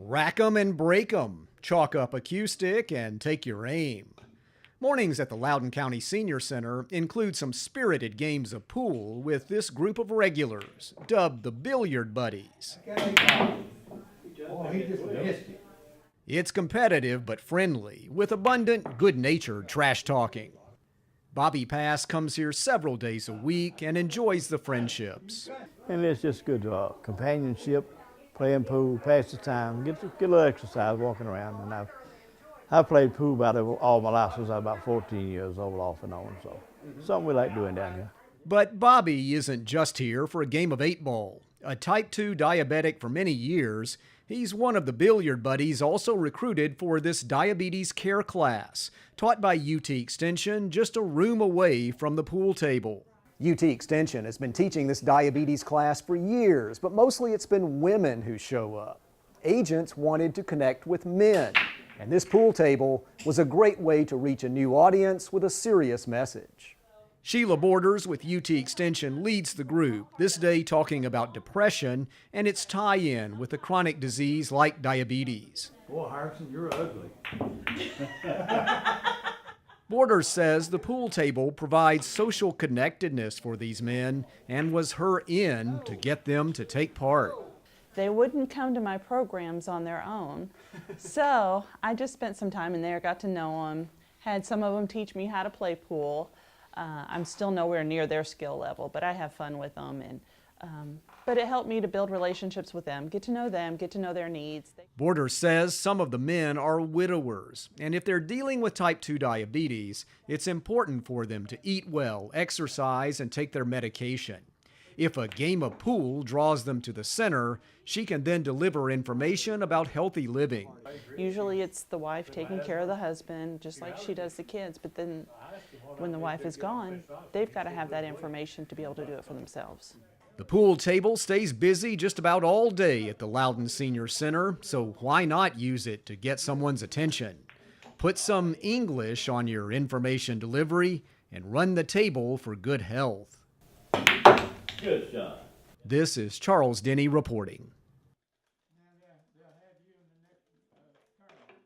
Rack 'em and break 'em. Chalk up a cue stick and take your aim. Mornings at the Loudon County Senior Center include some spirited games of pool with this group of regulars, dubbed the Billiard Buddies. It's competitive but friendly, with abundant, good-natured trash talking. Bobby Pass comes here several days a week and enjoys the friendships. And it's just good companionship, playing pool, pass the time, get a little exercise walking around. And I've played pool about all my life since I was about 14 years old, off and on, so something we like doing down here. But Bobby isn't just here for a game of 8-ball. A type 2 diabetic for many years, he's one of the Billiard Buddies also recruited for this diabetes care class, taught by UT Extension just a room away from the pool table. UT Extension has been teaching this diabetes class for years, but mostly it's been women who show up. Agents wanted to connect with men, and this pool table was a great way to reach a new audience with a serious message. Sheila Borders with UT Extension leads the group, this day talking about depression and its tie-in with a chronic disease like diabetes. Boy, Harrison, you're ugly. Borders says the pool table provides social connectedness for these men and was her in to get them to take part. They wouldn't come to my programs on their own, so I just spent some time in there, got to know them, had some of them teach me how to play pool. I'm still nowhere near their skill level, but I have fun with them, but it helped me to build relationships with them, get to know their needs. Borders says some of the men are widowers, and if they're dealing with type 2 diabetes, it's important for them to eat well, exercise, and take their medication. If a game of pool draws them to the center, she can then deliver information about healthy living. Usually it's the wife taking care of the husband, just like she does the kids, but then when the wife is gone, they've got to have that information to be able to do it for themselves. The pool table stays busy just about all day at the Loudon Senior Center, so why not use it to get someone's attention? Put some English on your information delivery and run the table for good health. Good shot. This is Charles Denny reporting.